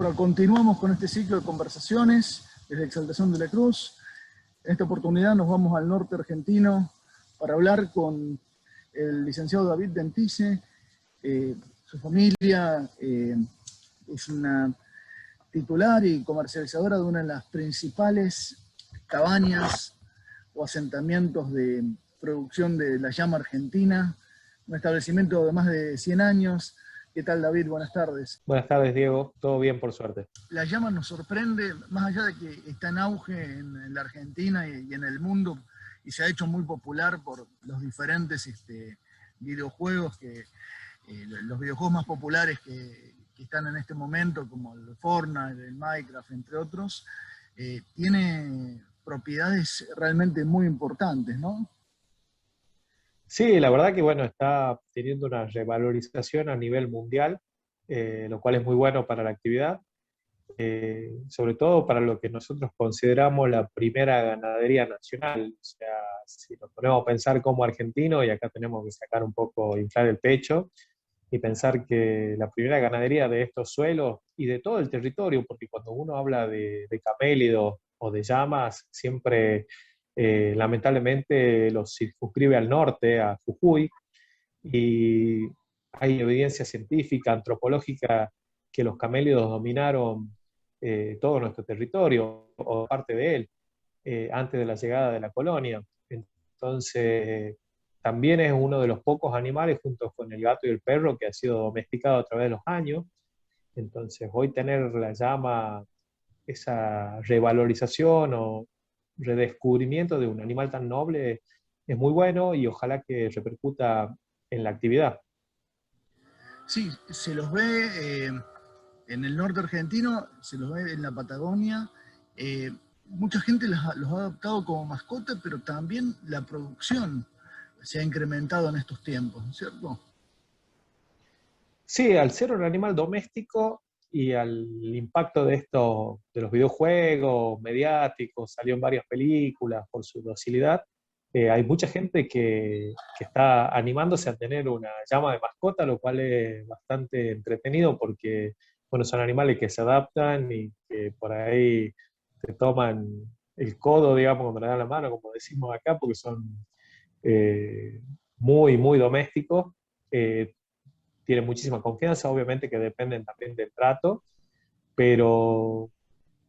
Bueno, continuamos con este ciclo de conversaciones desde Exaltación de la Cruz. En esta oportunidad nos vamos al norte argentino para hablar con el licenciado David Dentice. Su familia es una titular y comercializadora de una de las principales cabañas o asentamientos de producción de la llama argentina, un establecimiento de más de 100 años. ¿Qué tal, David? Buenas tardes. Buenas tardes, Diego. Todo bien, por suerte. La llama nos sorprende, más allá de que está en auge en la Argentina y en el mundo, y se ha hecho muy popular por los diferentes videojuegos, los videojuegos más populares que están en este momento, como el Fortnite, el Minecraft, entre otros, tiene propiedades realmente muy importantes, ¿no? Sí, la verdad que bueno, está teniendo una revalorización a nivel mundial, lo cual es muy bueno para la actividad, sobre todo para lo que nosotros consideramos la primera ganadería nacional. O sea, si nos ponemos a pensar como argentinos, y acá tenemos que sacar un poco, inflar el pecho, y pensar que la primera ganadería de estos suelos y de todo el territorio, porque cuando uno habla de camélidos o de llamas, siempre lamentablemente los circunscribe al norte, a Jujuy, y hay evidencia científica, antropológica, que los camélidos dominaron todo nuestro territorio o parte de él antes de la llegada de la colonia. Entonces, también es uno de los pocos animales, junto con el gato y el perro, que ha sido domesticado a través de los años. Entonces, hoy tener la llama, esa revalorización o redescubrimiento de un animal tan noble, es muy bueno y ojalá que repercuta en la actividad. Sí, se los ve en el norte argentino, se los ve en la Patagonia. Mucha gente los ha adoptado como mascota, pero también la producción se ha incrementado en estos tiempos, ¿no es cierto? Sí, al ser un animal doméstico y al impacto de esto, de los videojuegos mediáticos, salió en varias películas por su docilidad, hay mucha gente que está animándose a tener una llama de mascota, lo cual es bastante entretenido porque, bueno, son animales que se adaptan y que por ahí te toman el codo, digamos, cuando le dan la mano, como decimos acá, porque son eh, muy, muy domésticos. Tienen muchísima confianza, obviamente que dependen también del trato, pero,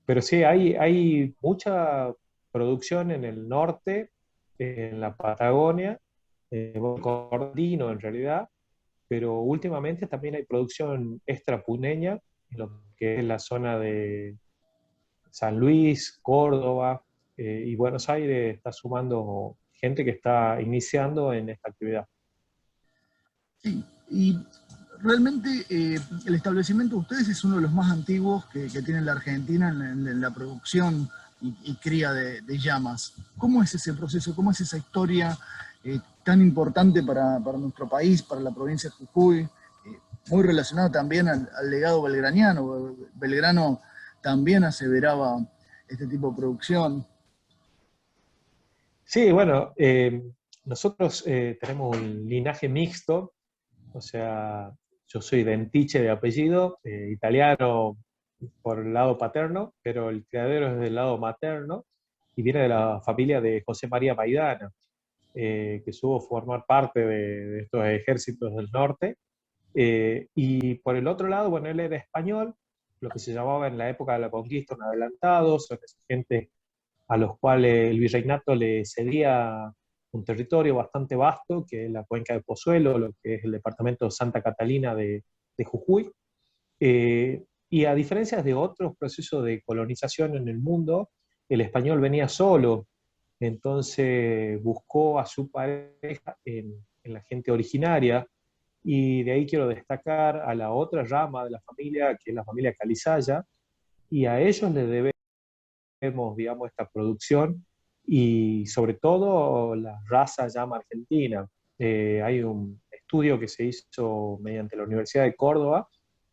pero sí, hay mucha producción en el norte, en la Patagonia, Cordino en realidad, pero últimamente también hay producción extrapuneña en lo que es la zona de San Luis, Córdoba, y Buenos Aires está sumando gente que está iniciando en esta actividad. Sí, y realmente el establecimiento de ustedes es uno de los más antiguos que tiene la Argentina en la producción y cría de llamas. ¿Cómo es ese proceso? ¿Cómo es esa historia tan importante para nuestro país, para la provincia de Jujuy? Muy relacionado también al legado belgraniano. Belgrano también aseveraba este tipo de producción. Sí, bueno, nosotros tenemos un linaje mixto, o sea, yo soy Dentice de apellido, italiano por el lado paterno, pero el criadero es del lado materno y viene de la familia de José María Maidana, que supo formar parte de estos ejércitos del norte. Y por el otro lado, bueno, él era español, lo que se llamaba en la época de la conquista un adelantado, son esa gente a los cuales el virreinato le cedía un territorio bastante vasto, que es la cuenca de Pozuelo, lo que es el departamento de Santa Catalina de Jujuy. Y a diferencia de otros procesos de colonización en el mundo, el español venía solo, entonces buscó a su pareja en la gente originaria, y de ahí quiero destacar a la otra rama de la familia, que es la familia Calizaya, y a ellos les debemos, digamos, esta producción y sobre todo la raza llama argentina. Hay un estudio que se hizo mediante la Universidad de Córdoba,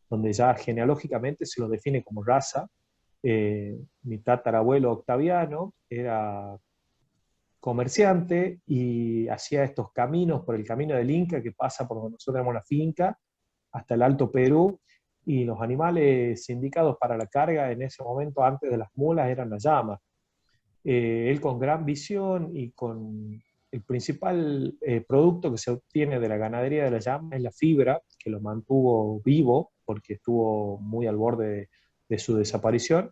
donde ya genealógicamente se lo define como raza. Mi tatarabuelo Octaviano era comerciante y hacía estos caminos por el camino del Inca que pasa por donde nosotros tenemos la finca, hasta el Alto Perú, y los animales indicados para la carga en ese momento, antes de las mulas, eran las llamas. Él con gran visión y con el principal producto que se obtiene de la ganadería de la llama es la fibra, que lo mantuvo vivo porque estuvo muy al borde de su desaparición.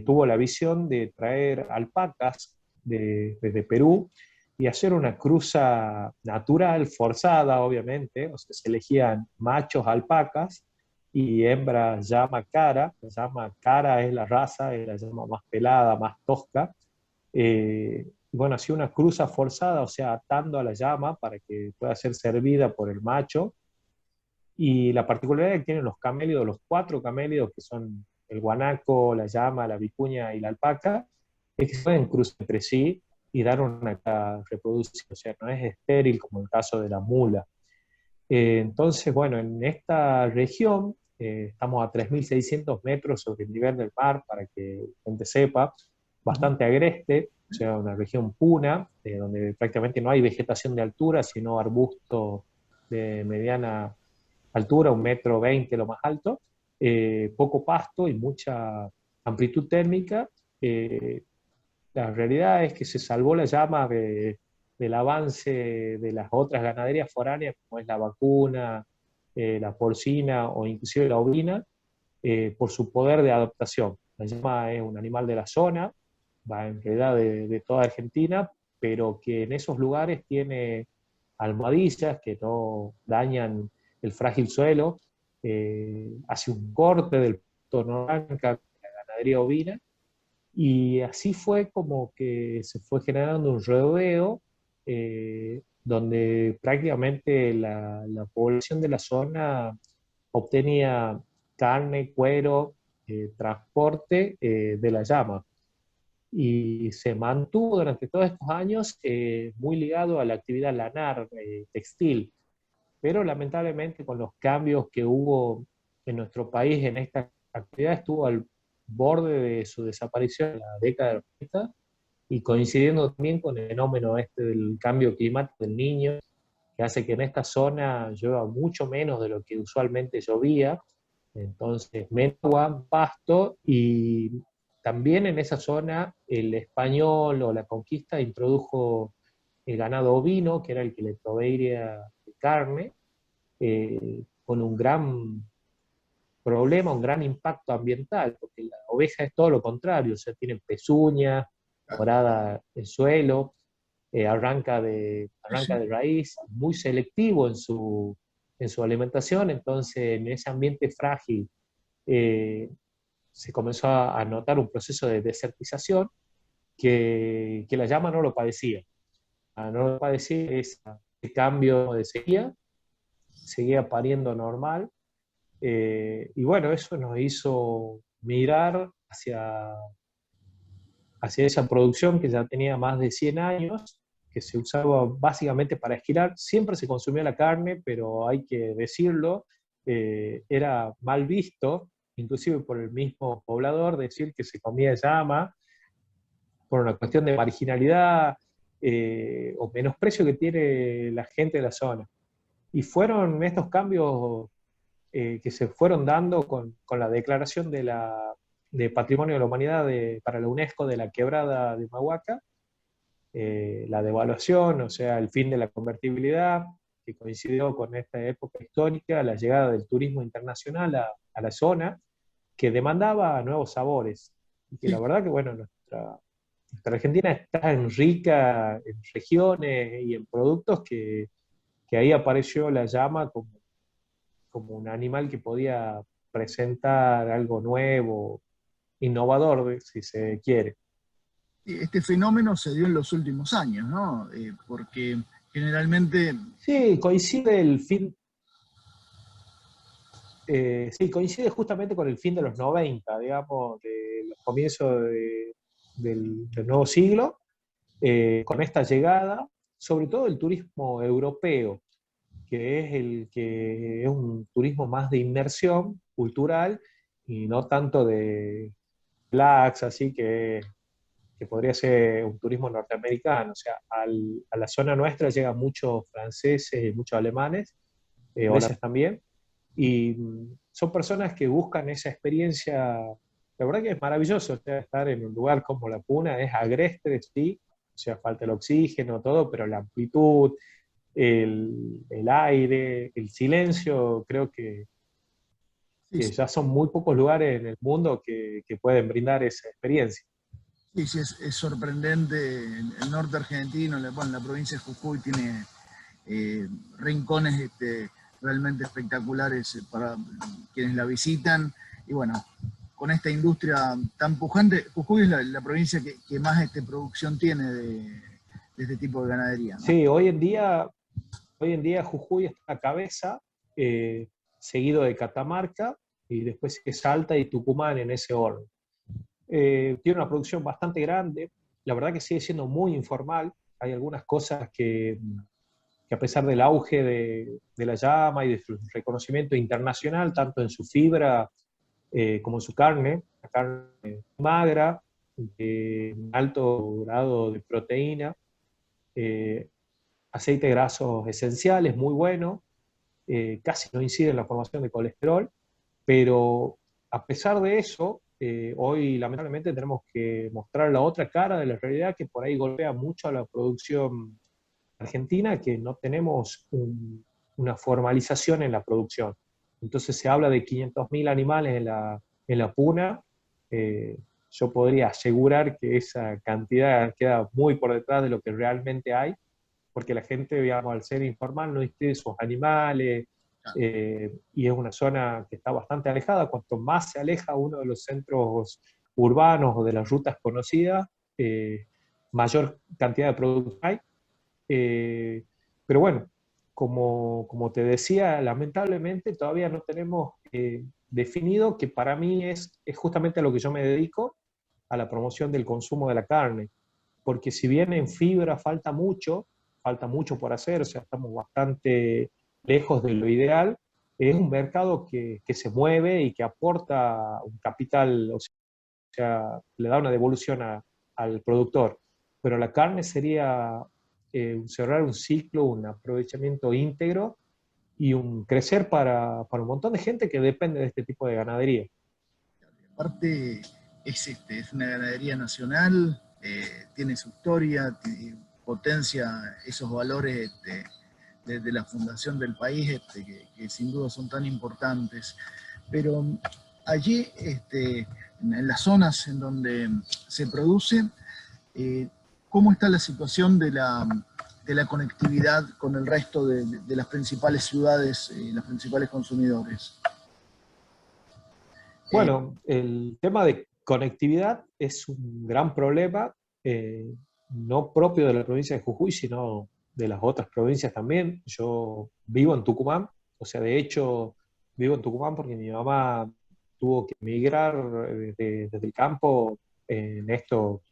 Tuvo la visión de traer alpacas desde Perú y hacer una cruza natural, forzada obviamente, o sea, se elegían machos alpacas y hembras llama cara. La llama cara es la raza, es la llama más pelada, más tosca. Y bueno, hacía una cruza forzada, o sea, atando a la llama para que pueda ser servida por el macho. Y la particularidad que tienen los camélidos, los cuatro camélidos, que son el guanaco, la llama, la vicuña y la alpaca, es que se pueden cruzar entre sí y dar una reproducción, o sea, no es estéril como el caso de la mula. Entonces, bueno, en esta región estamos a 3.600 metros sobre el nivel del mar, para que la gente sepa, Ujú. bastante agreste, o sea, una región puna, donde prácticamente no hay vegetación de altura, sino arbusto de mediana altura, 1,20 m lo más alto, poco pasto y mucha amplitud térmica. Eh, la realidad es que se salvó la llama del avance de las otras ganaderías foráneas, como es la vacuna, la porcina o inclusive la ovina, por su poder de adaptación. La llama es un animal de la zona, va en realidad de toda Argentina, pero que en esos lugares tiene almohadillas que no dañan el frágil suelo, hace un corte del tono blanca con la ganadería ovina, y así fue como que se fue generando un rodeo, donde prácticamente la población de la zona obtenía carne, cuero, transporte de la llama. Y se mantuvo durante todos estos años muy ligado a la actividad lanar, textil. Pero lamentablemente con los cambios que hubo en nuestro país en esta actividad, estuvo al borde de su desaparición en la década de los 90, y coincidiendo también con el fenómeno este del cambio climático del Niño, que hace que en esta zona llueva mucho menos de lo que usualmente llovía, entonces menos agua, pasto, y también en esa zona el español o la conquista introdujo el ganado ovino, que era el que le proveía de carne, con un gran problema, un gran impacto ambiental, porque la oveja es todo lo contrario, o sea, tiene pezuñas, morada el suelo, Sí, arranca sí. de raíz, muy selectivo en su alimentación. Entonces en ese ambiente frágil eh, se comenzó a notar un proceso de desertización que la llama no lo padecía. No lo padecía ese cambio de sequía, seguía pariendo normal. Y bueno, eso nos hizo mirar hacia esa producción que ya tenía más de 100 años, que se usaba básicamente para esquilar. Siempre se consumía la carne, pero hay que decirlo, era mal visto, inclusive por el mismo poblador, decir que se comía llama por una cuestión de marginalidad, o menosprecio que tiene la gente de la zona. Y fueron estos cambios que se fueron dando con la declaración de Patrimonio de la Humanidad para la UNESCO de la quebrada de Mahuaca, la devaluación, o sea, el fin de la convertibilidad, que coincidió con esta época histórica, la llegada del turismo internacional a la zona, que demandaba nuevos sabores. Y que la Sí. verdad que, bueno, nuestra Argentina está en rica en regiones y en productos que ahí apareció la llama como un animal que podía presentar algo nuevo, innovador, si se quiere. Este fenómeno se dio en los últimos años, ¿no? Porque generalmente, Sí, coincide el fin, sí, coincide justamente con el fin de los 90, digamos, de los comienzos del nuevo siglo, con esta llegada, sobre todo el turismo europeo, que es el que es un turismo más de inmersión cultural y no tanto de relax, así que podría ser un turismo norteamericano. O sea, a la zona nuestra llegan muchos franceses y muchos alemanes, holandeses también, Y son personas que buscan esa experiencia. La verdad que es maravilloso, o sea, estar en un lugar como La Puna, es agreste, sí, o sea, falta el oxígeno, todo, pero la amplitud, el aire, el silencio, creo Sí, que sí, ya son muy pocos lugares en el mundo que pueden brindar esa experiencia. sí, sí, es sorprendente. El norte argentino, bueno, la provincia de Jujuy tiene eh, rincones realmente espectaculares para quienes la visitan. Y bueno, con esta industria tan pujante, Jujuy es la provincia que más producción tiene de este tipo de ganadería, ¿no? Sí, hoy en día Jujuy está a la cabeza, eh, seguido de Catamarca, y después es Salta y Tucumán en ese orden. Tiene una producción bastante grande, la verdad que sigue siendo muy informal, hay algunas cosas que a pesar del auge de la llama y de su reconocimiento internacional, tanto en su fibra como en su carne, la carne magra, de alto grado de proteína, eh, aceites grasos esenciales, muy buenos, casi no incide en la formación de colesterol, pero a pesar de eso, hoy lamentablemente tenemos que mostrar la otra cara de la realidad que por ahí golpea mucho a la producción argentina, que no tenemos una formalización en la producción. Entonces se habla de 500.000 animales en la puna. eh, yo podría asegurar que esa cantidad queda muy por detrás de lo que realmente hay, porque la gente, digamos, al ser informal no inscribe sus animales, y es una zona que está bastante alejada. Cuanto más se aleja uno de los centros urbanos o de las rutas conocidas, mayor cantidad de productos hay. Eh, pero bueno, como te decía, lamentablemente todavía no tenemos definido, que para mí es justamente a lo que yo me dedico, a la promoción del consumo de la carne. Porque si bien en fibra falta mucho por hacer, o sea, estamos bastante lejos de lo ideal, es un mercado que se mueve y que aporta un capital, o sea, le da una devolución al productor. Pero la carne sería cerrar un ciclo, un aprovechamiento íntegro y un crecer para un montón de gente que depende de este tipo de ganadería. Aparte, es una ganadería nacional, tiene su historia, potencia esos valores de la fundación del país, que sin duda son tan importantes. Pero allí, en las zonas en donde se produce, eh, ¿cómo está la situación de la conectividad con el resto de las principales ciudades, los principales consumidores? Eh, Bueno, el tema de conectividad es un gran problema, no propio de la provincia de Jujuy, sino de las otras provincias también. Yo vivo en Tucumán, o sea, de hecho, vivo en Tucumán porque mi mamá tuvo que emigrar desde el campo en esto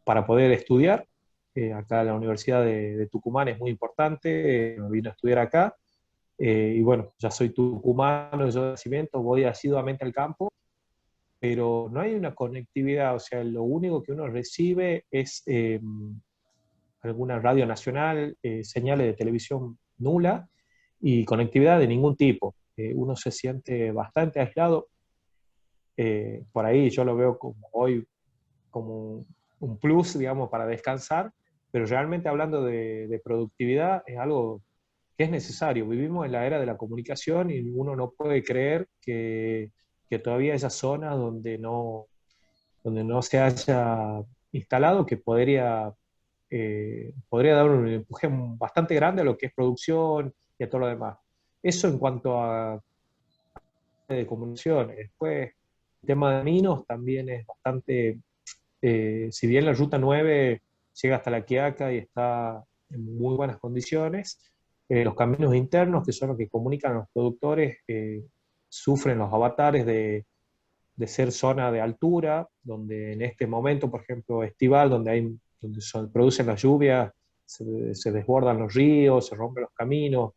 para poder estudiar. Acá la Universidad de Tucumán es muy importante, vino a estudiar acá. Y bueno, ya soy tucumano yo de nacimiento, voy asiduamente al campo, pero no hay una conectividad, o sea, lo único que uno recibe es alguna radio nacional, señales de televisión nula y conectividad de ningún tipo. Uno se siente bastante aislado. Por ahí yo lo veo como hoy como un plus, digamos, para descansar, pero realmente hablando de productividad es algo que es necesario. Vivimos en la era de la comunicación y uno no puede creer que todavía haya zonas donde no se haya instalado, que podría dar un empuje bastante grande a lo que es producción y a todo lo demás. Eso en cuanto a de comunicaciones. Después, el tema de Minos también es bastante, si bien la ruta 9 llega hasta La Quiaca y está en muy buenas condiciones, los caminos internos, que son los que comunican a los productores, sufren los avatares de ser zona de altura, donde en este momento, por ejemplo, estival, donde se producen las lluvias, se desbordan los ríos, se rompen los caminos,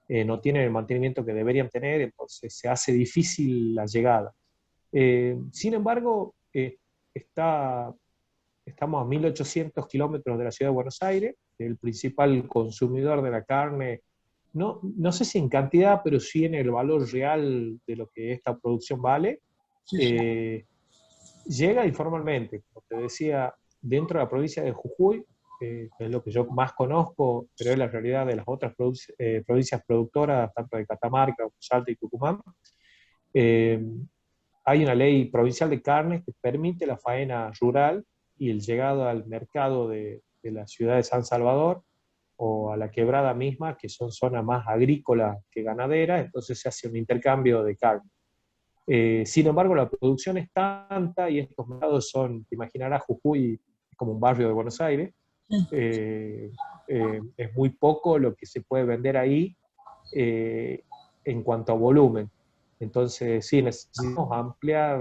no tienen el mantenimiento que deberían tener, entonces se hace difícil la llegada. Sin embargo, está, estamos a 1.800 kilómetros de la ciudad de Buenos Aires, el principal consumidor de la carne no sé si en cantidad, pero sí en el valor real de lo que esta producción vale. Sí, sí. Eh, Llega informalmente, como te decía, dentro de la provincia de Jujuy, que es lo que yo más conozco, pero es la realidad de las otras provincias productoras, tanto de Catamarca, Salta y Tucumán. Eh, Hay una ley provincial de carnes que permite la faena rural y el llegado al mercado de la ciudad de San Salvador o a la quebrada misma, que son zonas más agrícolas que ganaderas, entonces se hace un intercambio de carne. Sin embargo, la producción es tanta y estos mercados son, te imaginarás, Jujuy es como un barrio de Buenos Aires, eh, es muy poco lo que se puede vender ahí eh, en cuanto a volumen. Entonces, sí, necesitamos ampliar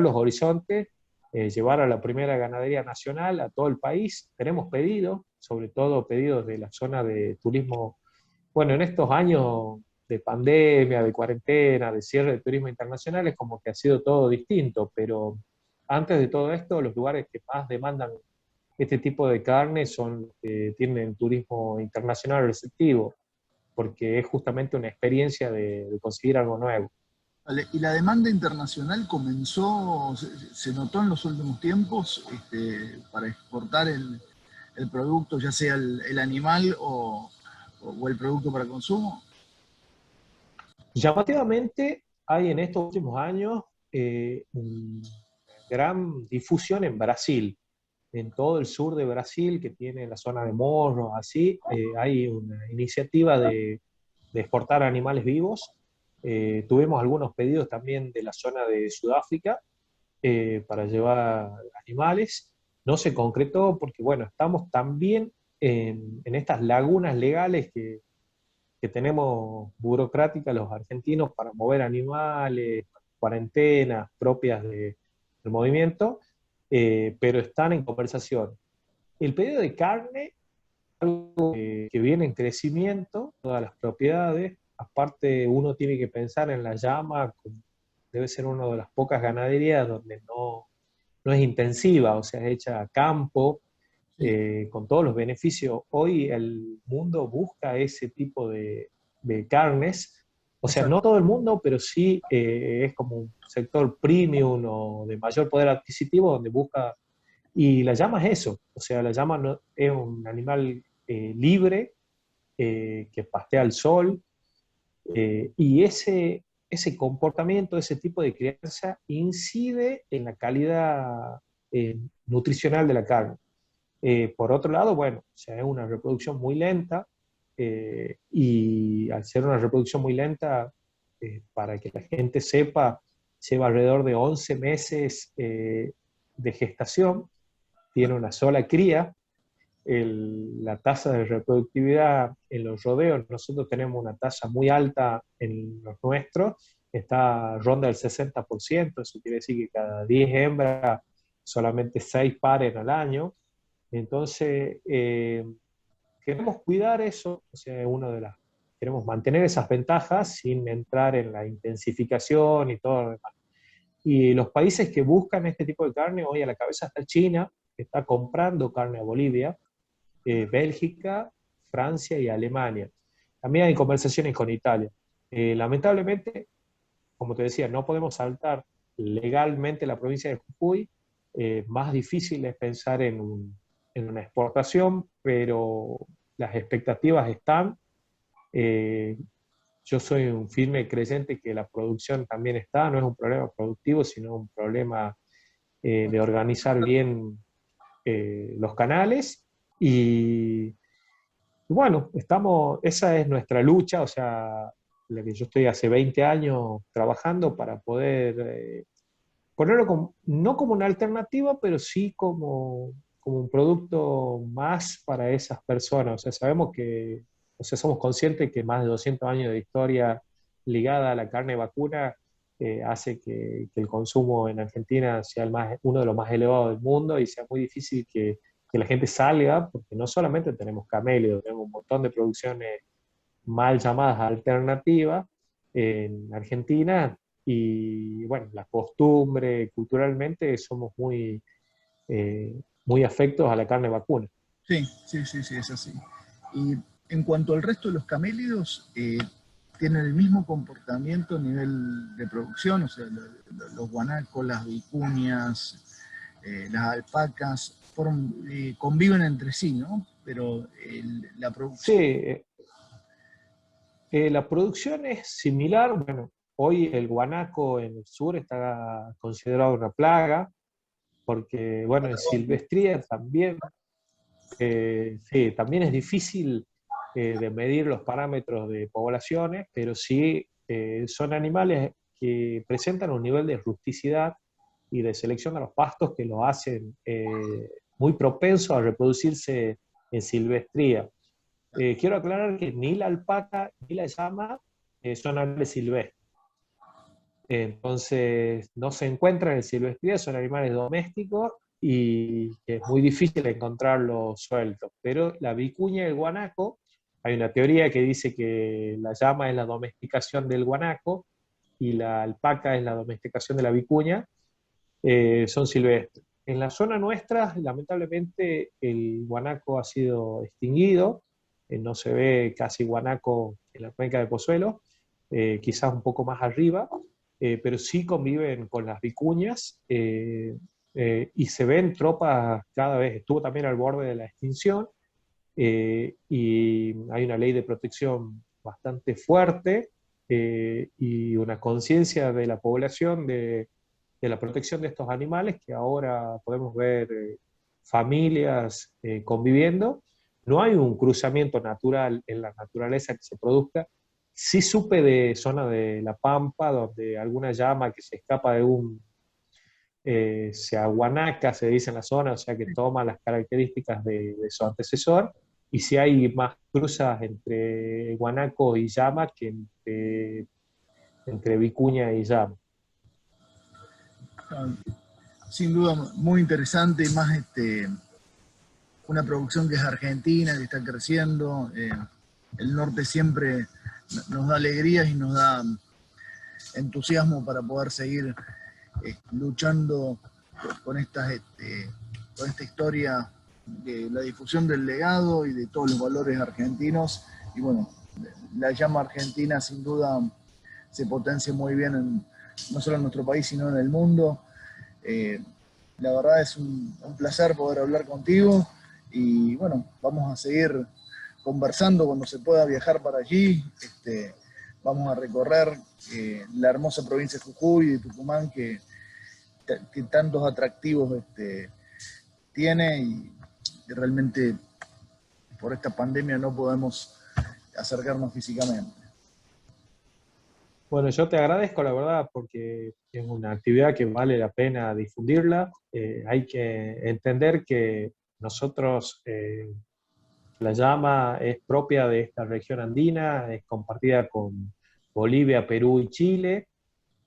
los horizontes, llevar a la primera ganadería nacional a todo el país. Tenemos pedidos, sobre todo pedidos de la zona de turismo. Bueno, en estos años de pandemia, de cuarentena, de cierre de turismo internacional, es como que ha sido todo distinto, pero antes de todo esto, los lugares que más demandan este tipo de carne son los que tienen turismo internacional receptivo, porque es justamente una experiencia de conseguir algo nuevo. Vale, y la demanda internacional comenzó, se notó en los últimos tiempos para exportar el producto, ya sea el animal o el producto para consumo. Llamativamente, hay en estos últimos años una gran difusión en Brasil, en todo el sur de Brasil, que tiene la zona de Morros, así, hay una iniciativa de exportar animales vivos. Tuvimos algunos pedidos también de la zona de Sudáfrica para llevar animales. No se concretó porque, bueno, estamos también en estas lagunas legales que tenemos burocráticas los argentinos para mover animales, cuarentenas propias del movimiento, pero están en conversación. El pedido de carne, algo que viene en crecimiento, todas las propiedades, aparte uno tiene que pensar en la llama, debe ser una de las pocas ganaderías donde no es intensiva, o sea, es hecha a campo, Sí, con todos los beneficios. Hoy el mundo busca ese tipo de carnes, o sea, no exacto. todo el mundo, pero sí es como un sector premium o de mayor poder adquisitivo donde busca, y la llama es eso, o sea, la llama es un animal libre, que pastea al sol, y ese comportamiento, ese tipo de crianza incide en la calidad nutricional de la carne. Por otro lado, bueno, o sea, es una reproducción muy lenta, y al ser una reproducción muy lenta, para que la gente sepa, lleva alrededor de 11 meses de gestación, tiene una sola cría. La tasa de reproductividad en los rodeos, nosotros tenemos una tasa muy alta en los nuestros, está ronda el 60%, eso quiere decir que cada 10 hembras solamente 6 paren al año. Entonces, queremos cuidar eso, o sea, queremos mantener esas ventajas sin entrar en la intensificación y todo lo demás. Y los países que buscan este tipo de carne, hoy a la cabeza está China, que está comprando carne a Bolivia, Bélgica, Francia y Alemania. También hay conversaciones con Italia. Lamentablemente, como te decía, no podemos saltar legalmente la provincia de Jujuy. Más difícil es pensar en una exportación, pero las expectativas están. Eh, yo soy un firme creyente que la producción también está, no es un problema productivo, sino un problema de organizar bien los canales. Y bueno, esa es nuestra lucha, o sea, la que yo estoy hace 20 años trabajando para poder ponerlo no como una alternativa, pero sí como un producto más para esas personas. O sea, o sea, somos conscientes que más de 200 años de historia ligada a la carne vacuna hace que el consumo en Argentina sea uno de los más elevados del mundo y sea muy difícil que la gente salga, porque no solamente tenemos camello, tenemos un montón de producciones mal llamadas alternativas en Argentina, y bueno, la costumbre, culturalmente somos muy afectos a la carne vacuna. Sí, sí, sí, sí, es así. Y En cuanto al resto de los camélidos, tienen el mismo comportamiento a nivel de producción, o sea, los guanacos, las vicuñas, las alpacas, conviven entre sí, ¿no? Pero la Sí, producción... la producción es similar. Bueno, hoy el guanaco en el sur está considerado una plaga, porque, bueno, en silvestría también, sí, también es difícil de medir los parámetros de poblaciones, pero sí son animales que presentan un nivel de rusticidad y de selección a los pastos que lo hacen muy propenso a reproducirse en silvestría. Quiero aclarar que ni la alpaca ni la llama son animales silvestres. Entonces, no se encuentran en silvestría, son animales domésticos y es muy difícil encontrarlos sueltos. Pero la vicuña y el guanaco, hay una teoría que dice que la llama es la domesticación del guanaco y la alpaca es la domesticación de la vicuña, son silvestres. En la zona nuestra, lamentablemente, el guanaco ha sido extinguido, no se ve casi guanaco en la cuenca de Pozuelo, quizás un poco más arriba, pero sí conviven con las vicuñas y se ven tropas cada vez, estuvo también al borde de la extinción y hay una ley de protección bastante fuerte y una conciencia de la población de la protección de estos animales que ahora podemos ver familias conviviendo. No hay un cruzamiento natural en la naturaleza que se produzca. Sí supe de zona de La Pampa, donde alguna llama que se escapa de se aguanaca, se dice en la zona, o sea que toma las características de su antecesor, y si hay más cruzas entre guanaco y llama que entre vicuña y llama. Sin duda muy interesante, y más una producción que es argentina, que está creciendo. El norte siempre nos da alegrías y nos da entusiasmo para poder seguir luchando con, con esta historia de la difusión del legado y de todos los valores argentinos. Y bueno, la llama argentina sin duda se potencia muy bien no solo en nuestro país, sino en el mundo. La verdad es un placer poder hablar contigo y bueno, vamos a seguir conversando cuando se pueda viajar para allí. Vamos a recorrer la hermosa provincia de Jujuy y de Tucumán que tantos atractivos tiene y realmente por esta pandemia no podemos acercarnos físicamente. Bueno, yo te agradezco, la verdad, porque es una actividad que vale la pena difundirla. Hay que entender que nosotros, la llama es propia de esta región andina, es compartida con Bolivia, Perú y Chile,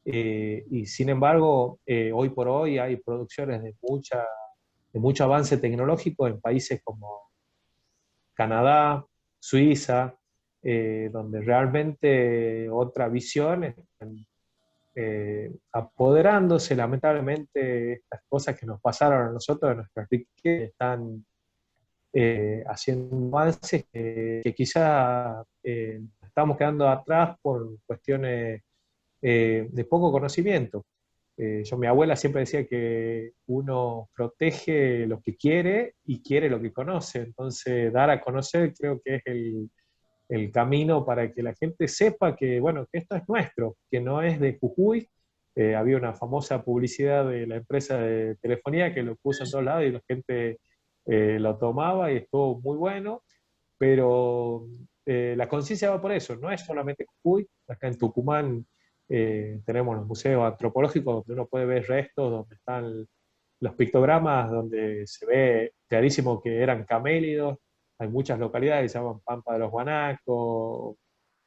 y sin embargo, hoy por hoy hay producciones de mucho avance tecnológico en países como Canadá, Suiza, donde realmente otra visión están apoderándose lamentablemente estas cosas que nos pasaron a nosotros, de nuestras riquezas, están haciendo avances que quizá estamos quedando atrás por cuestiones de poco conocimiento. Mi abuela siempre decía que uno protege lo que quiere y quiere lo que conoce, entonces dar a conocer creo que es el camino para que la gente sepa que, bueno, que esto es nuestro, que no es de Jujuy. Había una famosa publicidad de la empresa de telefonía que lo puso en todos lados y la gente lo tomaba y estuvo muy bueno, pero la conciencia va por eso, no es solamente Jujuy. Acá en Tucumán tenemos los museos antropológicos donde uno puede ver restos, donde están los pictogramas, donde se ve clarísimo que eran camélidos. Hay muchas localidades que se llaman Pampa de los Guanacos,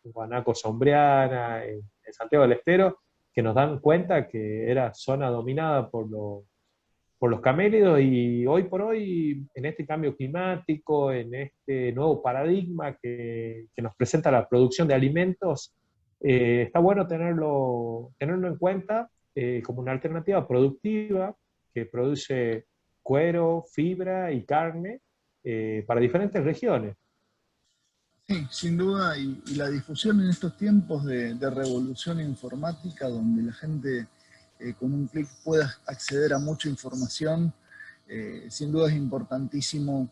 Guanaco Sombreana, en Santiago del Estero, que nos dan cuenta que era zona dominada por los camélidos, y hoy por hoy, en este cambio climático, en este nuevo paradigma que nos presenta la producción de alimentos, está bueno tenerlo en cuenta como una alternativa productiva que produce cuero, fibra y carne para diferentes regiones. Sí, sin duda, y la difusión en estos tiempos de revolución informática, donde la gente con un clic pueda acceder a mucha información, sin duda es importantísimo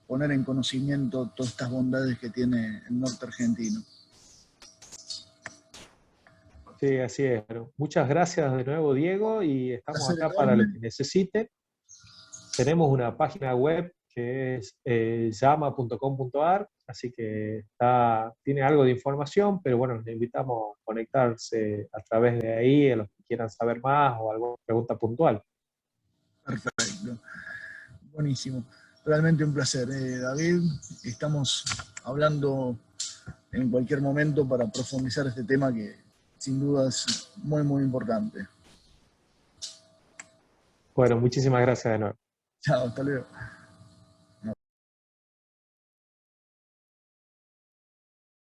poner en conocimiento todas estas bondades que tiene el norte argentino. Sí, así es. Muchas gracias de nuevo, Diego, y Un estamos placer acá para lo enorme. que necesite. Tenemos una página web que es llama.com.ar, así que tiene algo de información, pero bueno, les invitamos a conectarse a través de ahí, a los que quieran saber más o alguna pregunta puntual. Perfecto. Buenísimo. Realmente un placer, David. Estamos hablando en cualquier momento para profundizar este tema que sin duda es muy, muy importante. Bueno, muchísimas gracias de nuevo. Chao, hasta luego.